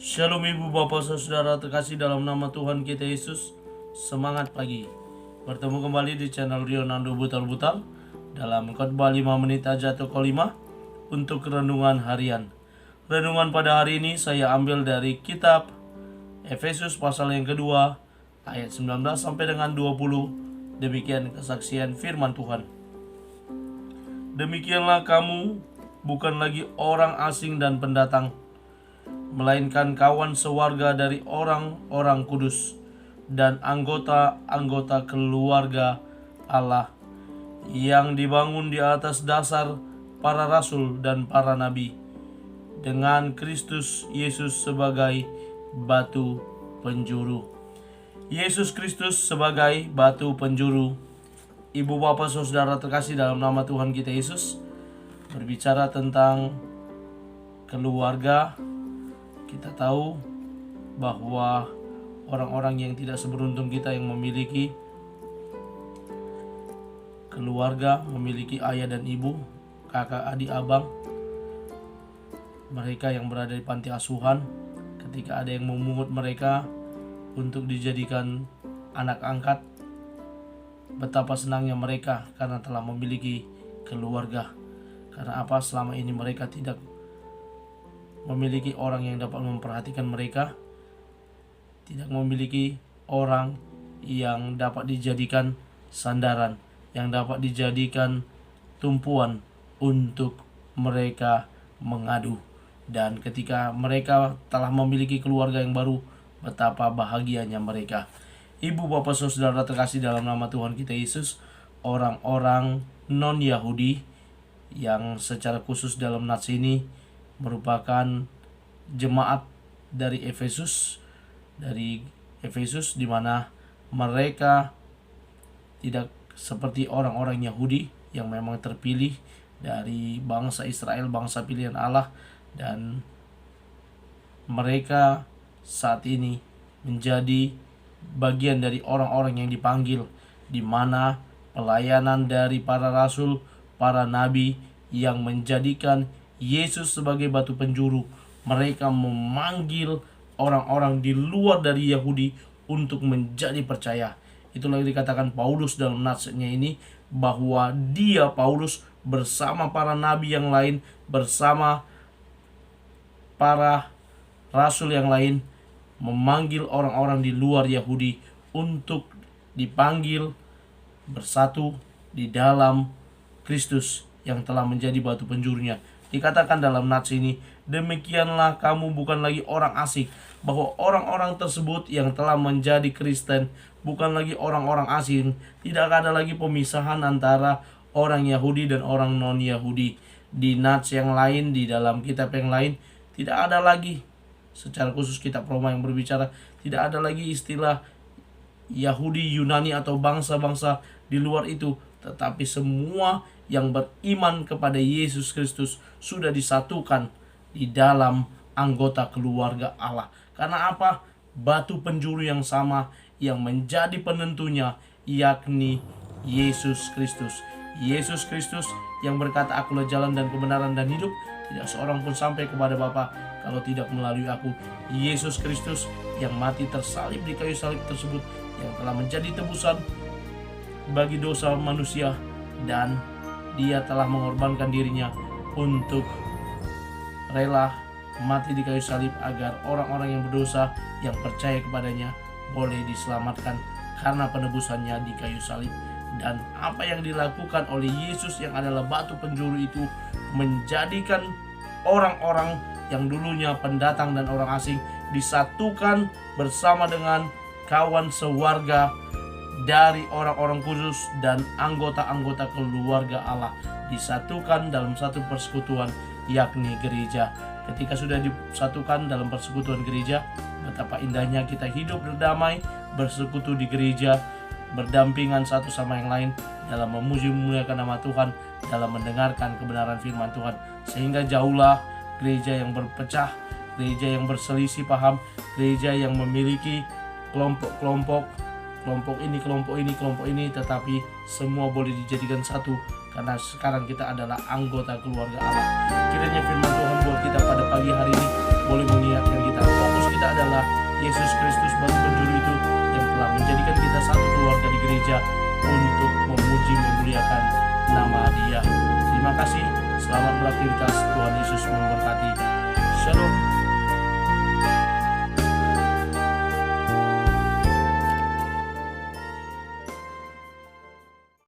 Shalom ibu bapak saudara terkasih dalam nama Tuhan kita Yesus. Semangat pagi. Bertemu kembali di channel Rionando Butal-Butal dalam khotbah 5 menit aja atau kelima untuk renungan harian. Renungan pada hari ini saya ambil dari kitab Efesus pasal yang kedua ayat 19 sampai dengan 20. Demikian kesaksian firman Tuhan. Demikianlah kamu bukan lagi orang asing dan pendatang, melainkan kawan sewarga dari orang-orang kudus dan anggota-anggota keluarga Allah yang dibangun di atas dasar para rasul dan para nabi, dengan Kristus Yesus sebagai batu penjuru. Yesus Kristus sebagai batu penjuru. Ibu bapak saudara terkasih dalam nama Tuhan kita Yesus, berbicara tentang keluarga. Kita tahu bahwa orang-orang yang tidak seberuntung kita yang memiliki keluarga, memiliki ayah dan ibu, kakak, adik, abang, mereka yang berada di panti asuhan, ketika ada yang memungut mereka untuk dijadikan anak angkat, betapa senangnya mereka karena telah memiliki keluarga. Karena apa? Selama ini mereka tidak memiliki orang yang dapat memperhatikan mereka, tidak memiliki orang yang dapat dijadikan sandaran, yang dapat dijadikan tumpuan untuk mereka mengadu. Dan ketika mereka telah memiliki keluarga yang baru, betapa bahagianya mereka. Ibu bapak saudara terkasih dalam nama Tuhan kita Yesus, orang-orang non-Yahudi yang secara khusus dalam nats ini merupakan jemaat dari Efesus, di mana mereka tidak seperti orang-orang Yahudi yang memang terpilih dari bangsa Israel, bangsa pilihan Allah, dan mereka saat ini menjadi bagian dari orang-orang yang dipanggil, di mana pelayanan dari para rasul, para nabi yang menjadikan Yesus sebagai batu penjuru. Mereka memanggil orang-orang di luar dari Yahudi untuk menjadi percaya. Itulah yang dikatakan Paulus dalam natsnya ini, bahwa dia Paulus bersama para nabi yang lain, bersama para rasul yang lain, memanggil orang-orang di luar Yahudi untuk dipanggil bersatu di dalam Kristus yang telah menjadi batu penjurunya. Dikatakan dalam nats ini, demikianlah kamu bukan lagi orang asing, bahwa orang-orang tersebut yang telah menjadi Kristen bukan lagi orang-orang asing. Tidak ada lagi pemisahan antara orang Yahudi dan orang non-Yahudi. Di nats yang lain, di dalam kitab yang lain, tidak ada lagi, secara khusus kitab Roma yang berbicara, tidak ada lagi istilah Yahudi, Yunani atau bangsa-bangsa di luar itu, tetapi semua yang beriman kepada Yesus Kristus sudah disatukan di dalam anggota keluarga Allah. Karena apa? Batu penjuru yang sama yang menjadi penentunya, yakni Yesus Kristus. Yesus Kristus yang berkata, "Akulah jalan dan kebenaran dan hidup, tidak seorang pun sampai kepada Bapa kalau tidak melalui aku." Yesus Kristus yang mati tersalib di kayu salib tersebut, yang telah menjadi tebusan bagi dosa manusia, dan dia telah mengorbankan dirinya untuk rela mati di kayu salib agar orang-orang yang berdosa yang percaya kepadanya boleh diselamatkan karena penebusannya di kayu salib. Dan apa yang dilakukan oleh Yesus yang adalah batu penjuru itu menjadikan orang-orang yang dulunya pendatang dan orang asing disatukan bersama dengan kawan sewarga dari orang-orang kudus dan anggota-anggota keluarga Allah, disatukan dalam satu persekutuan, yakni gereja. Ketika sudah disatukan dalam persekutuan gereja, betapa indahnya kita hidup berdamai, bersekutu di gereja, berdampingan satu sama yang lain dalam memuji memuliakan nama Tuhan, dalam mendengarkan kebenaran firman Tuhan. Sehingga jauhlah gereja yang berpecah, gereja yang berselisih paham, gereja yang memiliki kelompok-kelompok kelompok ini, tetapi semua boleh dijadikan satu karena sekarang kita adalah anggota keluarga Allah. Kiranya firman Tuhan buat kita pada pagi hari ini boleh mengingatkan kita fokus gereja untuk memuji memuliakan nama Dia. Terima kasih, selamat beraktivitas, Tuhan Yesus memberkati. Shalom.